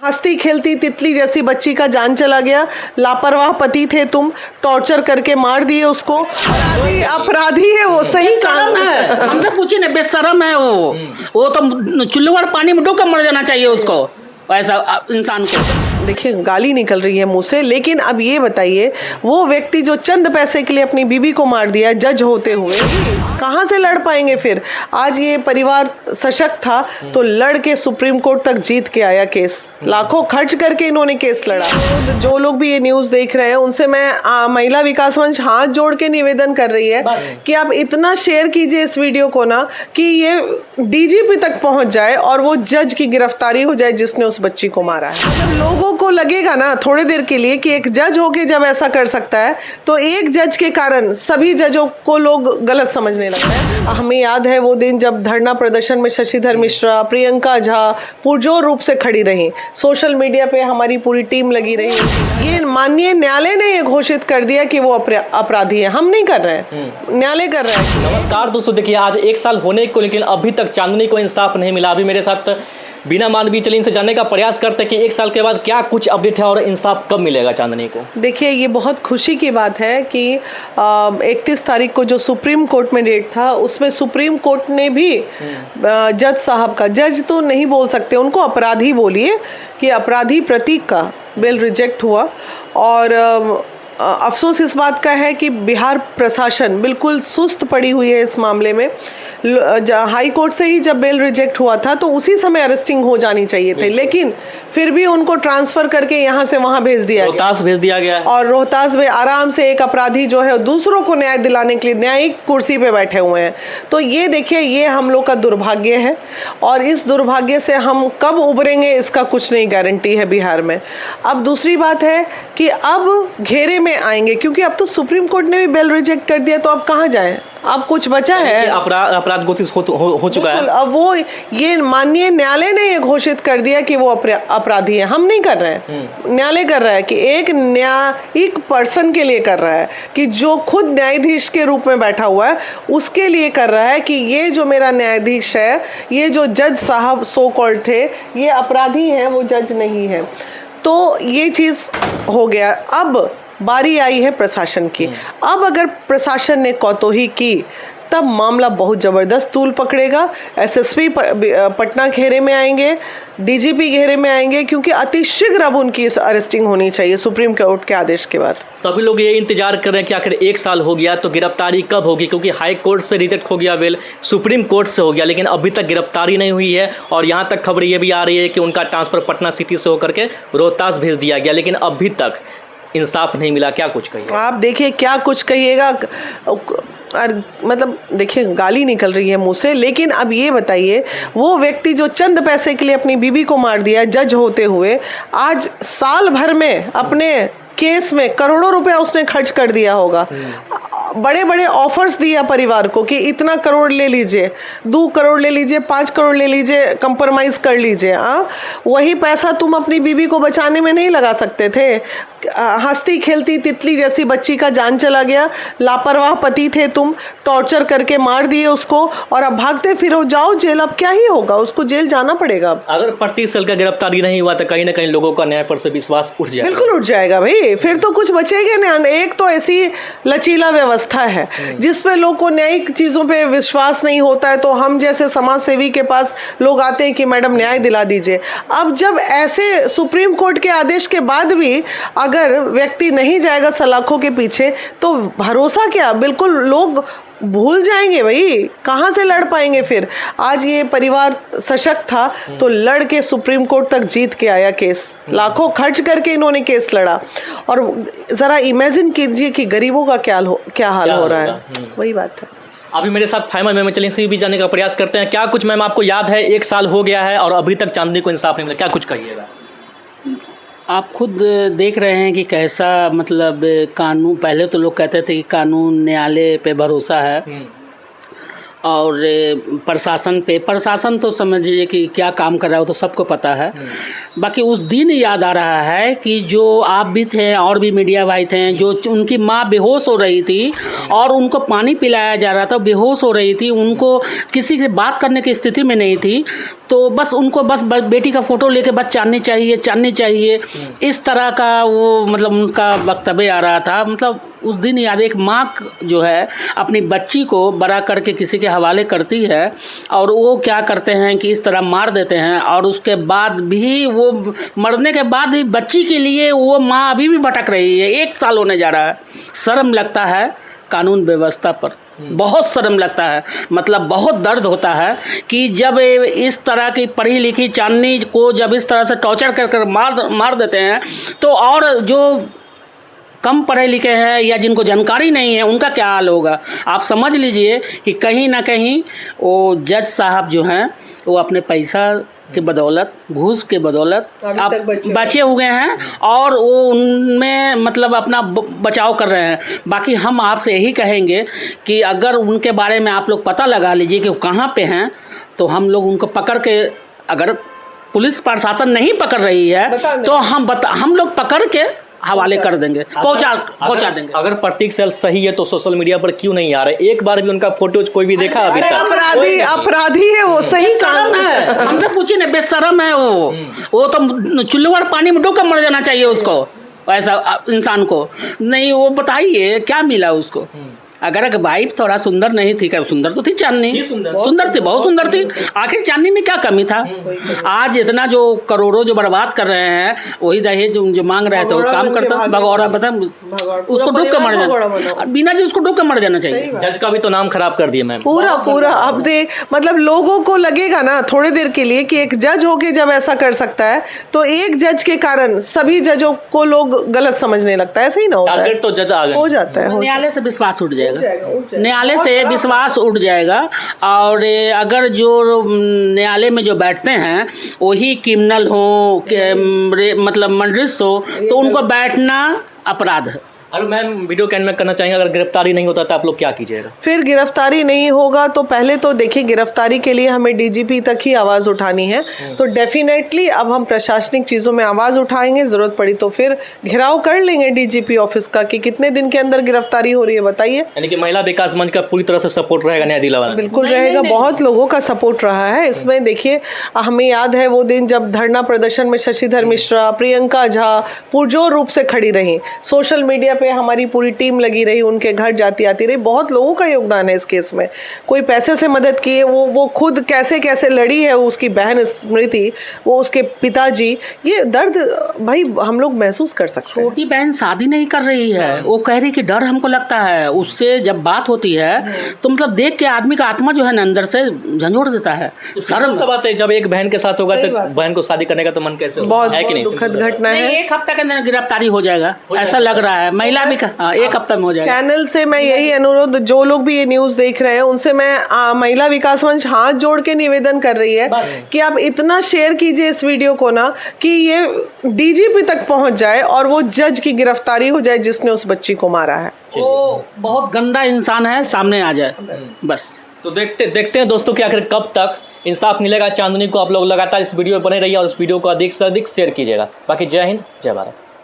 हंसती खेलती तितली जैसी बच्ची का जान चला गया, लापरवाह पति थे तुम, टॉर्चर करके मार दिए उसको। अपराधी है वो, सही काम है। हमसे पूछिए ना, बेशरम है वो तो चुल्लू पानी में डूब कर मर जाना चाहिए उसको, ऐसा इंसान को। देखिए गाली निकल रही है मुंह से, लेकिन अब ये बताइए वो व्यक्ति जो चंद पैसे के लिए अपनी बीबी को मार दिया जज होते हुए, कहाँ से लड़ पाएंगे फिर। आज ये परिवार सशक्त था तो लड़ के सुप्रीम कोर्ट तक जीत के आया केस, लाखों खर्च करके इन्होंने केस लड़ा। जो लोग भी ये न्यूज़ देख रहे हैं उनसे मैं महिला विकास मंच हाथ जोड़ के निवेदन कर रही है कि आप इतना शेयर कीजिए इस वीडियो को ना कि ये डीजीपी तक पहुंच जाए और वो जज की गिरफ्तारी हो जाए जिसने उस बच्ची को मारा है। जब लोगों को लगेगा ना थोड़ी देर के लिए कि एक जज होके जब ऐसा कर सकता है तो एक जज के कारण सभी जजों को लोग गलत समझने लगते हैं। हमें याद है वो दिन जब धरना प्रदर्शन में शशिधर मिश्रा, प्रियंका झा पुरजोर रूप से खड़ी रही, सोशल मीडिया पे हमारी पूरी टीम लगी रही। ये माननीय न्यायालय ने ये घोषित कर दिया कि वो अपराधी है, हम नहीं कर रहे हैं, न्यायालय कर रहा है। नमस्कार दोस्तों, देखिए आज 1 साल होने को लेकिन अभी तक चांदनी को इंसाफ नहीं मिला। अभी मेरे साथ बिना मानवी चली इनसे जानने का प्रयास करते हैं कि 1 साल के बाद क्या कुछ अपडेट है और इंसाफ कब मिलेगा चांदनी को। देखिए ये बहुत खुशी की बात है कि 31 तारीख को जो सुप्रीम कोर्ट में डेट था उसमें सुप्रीम कोर्ट ने भी जज साहब का, जज तो नहीं बोल सकते उनको, अपराधी बोलिए, कि अपराधी प्रतीक का बेल रिजेक्ट हुआ। और अफसोस इस बात का है कि बिहार प्रशासन बिल्कुल सुस्त पड़ी हुई है इस मामले में। हाई कोर्ट से ही जब बेल रिजेक्ट हुआ था तो उसी समय अरेस्टिंग हो जानी चाहिए थी, लेकिन फिर भी उनको ट्रांसफर करके यहाँ से वहाँ भेज दिया गया, रोहतास भेज दिया गया। और रोहतास में आराम से एक अपराधी जो है दूसरों को न्याय दिलाने के लिए न्यायिक कुर्सी पे बैठे हुए हैं। तो ये देखिए ये हम लोग का दुर्भाग्य है और इस दुर्भाग्य से हम कब उभरेंगे इसका कुछ नहीं गारंटी है बिहार में। अब दूसरी बात है कि अब घेरे में आएंगे क्योंकि अब तो सुप्रीम कोर्ट ने भी बेल रिजेक्ट कर दिया, तो अब कहाँ जाए, अब कुछ बचा है? अपराध घोषित हो चुका है। अब वो ये माननीय न्यायालय ने ये घोषित कर दिया कि वो अपराधी है, हम नहीं कर रहे हैं, न्यायालय कर रहा है कि एक न्यायिक पर्सन के लिए कर रहा है कि जो खुद न्यायाधीश के रूप में बैठा हुआ है उसके लिए कर रहा है कि ये जो मेरा न्यायाधीश है, ये जो जज साहब सो कॉल्ड थे, ये अपराधी हैं, वो जज नहीं है। तो ये चीज़ हो गया। अब बारी आई है प्रशासन की। अब अगर प्रशासन ने कोताही की तब मामला बहुत ज़बरदस्त तूल पकड़ेगा। एसएसपी पटना घेरे में आएंगे, डीजीपी घेरे में आएंगे, क्योंकि अतिशीघ्र अब उनकी अरेस्टिंग होनी चाहिए सुप्रीम कोर्ट के आदेश के बाद। सभी लोग ये इंतजार कर रहे हैं कि आखिर 1 साल हो गया तो गिरफ्तारी कब होगी, क्योंकि हाई कोर्ट से रिजेक्ट हो गया बेल, सुप्रीम कोर्ट से हो गया, लेकिन अभी तक गिरफ्तारी नहीं हुई है। और यहाँ तक खबर ये भी आ रही है कि उनका ट्रांसफ़र पटना सिटी से होकर के रोहतास भेज दिया गया, लेकिन अभी तक इंसाफ नहीं मिला। क्या कुछ कहिए आप? देखिए क्या कुछ कहिएगा, मतलब देखिए गाली निकल रही है मुंह से, लेकिन अब ये बताइए वो व्यक्ति जो चंद पैसे के लिए अपनी बीबी को मार दिया जज होते हुए, आज साल भर में अपने केस में करोड़ों रुपया उसने खर्च कर दिया होगा, बड़े बड़े ऑफर्स दिया परिवार को कि इतना करोड़ ले लीजिए, 2 करोड़ ले लीजिए, 5 करोड़ ले लीजिए, कंप्रोमाइज़ कर लीजिए। वही पैसा तुम अपनी बीबी को बचाने में नहीं लगा सकते थे? हंसती खेलती तितली जैसी बच्ची का जान चला गया, लापरवाह पति थे तुम, टॉर्चर करके मार दिए उसको और अब भागते फिरो जाओ जेल। अब क्या ही होगा, उसको जेल जाना पड़ेगा। अगर 35 साल का गिरफ्तारी नहीं हुआ तो कहीं ना कहीं लोगों का न्याय पर से विश्वास उठ जाएगा। बिल्कुल उठ जाएगा भाई, फिर तो कुछ बचेगा नहीं। एक तो ऐसी लचीला व्यवस्था है जिसपे लोग को न्यायिक चीज़ों पे विश्वास नहीं होता है, तो हम जैसे समाज सेवी के पास लोग आते हैं कि मैडम न्याय दिला दीजिए। अब जब ऐसे सुप्रीम कोर्ट के आदेश के बाद भी अगर व्यक्ति नहीं जाएगा सलाखों के पीछे तो भरोसा क्या, बिल्कुल लोग भूल जाएंगे भाई, कहाँ से लड़ पाएंगे फिर। आज ये परिवार सशक्त था तो लड़ के सुप्रीम कोर्ट तक जीत के आया केस, लाखों खर्च करके इन्होंने केस लड़ा। और ज़रा इमेजिन कीजिए कि गरीबों का क्या हाल हो रहा है। वही बात है। अभी मेरे साथ फाइमा मैम चलिए इसी भी जानने का प्रयास करते हैं। क्या कुछ मैम आपको याद है, 1 साल हो गया है और अभी तक चांदनी को इंसाफ नहीं मिला, क्या कुछ कहिएगा? आप खुद देख रहे हैं कि कैसा, मतलब कानून, पहले तो लोग कहते थे कि कानून न्यायालय पे भरोसा है, और प्रशासन तो समझिए कि क्या काम कर रहा है वो तो सबको पता है। बाकी उस दिन याद आ रहा है कि जो आप भी थे और भी मीडिया भाई थे, जो उनकी माँ बेहोश हो रही थी और उनको पानी पिलाया जा रहा था, बेहोश हो रही थी, उनको किसी से बात करने की स्थिति में नहीं थी, तो बस उनको बस बेटी का फ़ोटो लेके बस चांदनी चाहिए इस तरह का वो मतलब उनका वक्तव्य आ रहा था। मतलब उस दिन याद, एक माँ जो है अपनी बच्ची को बड़ा करके किसी के हवाले करती है और वो क्या करते हैं कि इस तरह मार देते हैं, और उसके बाद भी वो मरने के बाद भी बच्ची के लिए वो माँ अभी भी भटक रही है। 1 साल होने जा रहा है। शर्म लगता है कानून व्यवस्था पर, बहुत शर्म लगता है। मतलब बहुत दर्द होता है कि जब इस तरह की पढ़ी लिखी चांदनी को जब इस तरह से टॉर्चर कर मार देते हैं, तो और जो कम पढ़े लिखे हैं या जिनको जानकारी नहीं है उनका क्या हाल होगा। आप समझ लीजिए कि कहीं ना कहीं वो जज साहब जो हैं वो अपने पैसा के बदौलत, घूस के बदौलत आप बचे हुए हैं और वो उनमें मतलब अपना बचाव कर रहे हैं। बाकी हम आपसे यही कहेंगे कि अगर उनके बारे में आप लोग पता लगा लीजिए कि वो कहाँ पे हैं, तो हम लोग उनको पकड़ के, अगर पुलिस प्रशासन नहीं पकड़ रही है तो हम लोग पकड़ के हवाले कर देंगे, पहुंचा देंगे। अगर प्रतीक सेल सही है तो सोशल मीडिया पर क्यों नहीं आ रहे? एक बार भी उनका फोटोज कोई भी देखा अभी तक? अपराधी है वो, सही काम है। हमसे पूछिए ना, बेशरम है वो तो चुल्लुवर पानी में डूब कर मर जाना चाहिए उसको, ऐसा इंसान को। नहीं, वो बताइए क्या मिला उसको? अगर वाइफ थोड़ा सुंदर नहीं थी, क्या सुंदर तो थी चांदनी, सुंदर थी, बहुत सुंदर थी। आखिर चांदनी में क्या कमी था? आज इतना जो करोड़ों जो बर्बाद कर रहे हैं, वही दहेज जो मांग रहे थे वो काम करता भगौरा, बता उसको डूब कर मर जाना, बिना जी उसको डूब कर मर जाना चाहिए। जज का भी तो नाम खराब कर दिया मैम पूरा। अब देख, मतलब लोगों को लगेगा ना थोड़ी देर के लिए कि एक जज होके जब ऐसा कर सकता है तो एक जज के कारण सभी जजों को लोग गलत समझने लगता है। ऐसे ही ना होता है, तो जज हो जाता है। न्यायालय से विश्वास उठ जाएगा, न्यायालय से विश्वास उठ जाएगा। और अगर जो न्यायालय में जो बैठते हैं वही क्रिमिनल हो, मतलब मर्डरिस्ट हो, तो उनको बैठना अपराध है। अरे मैम, वीडियो कैन में करना चाहेंगे, अगर गिरफ्तारी नहीं होता तो आप लोग क्या कीजिएगा? फिर गिरफ्तारी नहीं होगा तो पहले तो देखिए, गिरफ्तारी के लिए हमें डीजीपी तक ही आवाज़ उठानी है, तो डेफिनेटली अब हम प्रशासनिक चीज़ों में आवाज़ उठाएंगे। ज़रूरत पड़ी तो फिर घेराव कर लेंगे डीजीपी ऑफिस का कि कितने दिन के अंदर गिरफ्तारी हो रही है, बताइए। यानी कि महिला विकास मंच का पूरी तरह से सपोर्ट रहेगा न्याय दिलाना? बिल्कुल रहेगा, बहुत लोगों का सपोर्ट रहा है इसमें। देखिए, हमें याद है वो दिन जब धरना प्रदर्शन में शशिधर मिश्रा, प्रियंका झा पुरजोर रूप से खड़ी रही, सोशल मीडिया पे हमारी पूरी टीम लगी रही, उनके घर जाती आती रही। बहुत लोगों का योगदान है इस केस में। कोई पैसे से मदद किए, वो खुद कैसे लड़ी है, उसकी बहन स्मृति, वो उसके पिताजी, ये दर्द भाई हम लोग महसूस कर सकते हैं। छोटी बहन शादी नहीं कर रही है, वो कह रही कि डर हमको लगता है। उससे जब बात होती है तो मतलब देख के आदमी का आत्मा जो है ना अंदर से झंझोड़ देता है। शर्म सा बात है, जब एक बहन के साथ होगा तो बहन को शादी करने का तो मन कैसे होगा? बहुत दुखद घटना है। 1 हफ्ता के अंदर गिरफ्तारी हो जाएगा ऐसा लग रहा है। महिला भी 1 हफ्ता में हो जाएगा। चैनल से मैं यही अनुरोध, जो लोग भी ये न्यूज़ देख रहे हैं उनसे मैं महिला विकास मंच हाथ जोड़ के निवेदन कर रही है कि आप इतना शेयर कीजिए इस वीडियो को ना कि ये डीजीपी तक पहुंच जाए और वो जज की गिरफ्तारी हो जाए जिसने उस बच्ची को मारा है। वो बहुत गंदा इंसान है, सामने आ जाए बस। तो देखते हैं दोस्तों कि आखिर कब तक इंसाफ मिलेगा चांदनी को। आप लोग लगातार इस वीडियो में बने रहिए और इस वीडियो को अधिक से अधिक शेयर कीजिएगा। बाकी जय हिंद, जय भारत।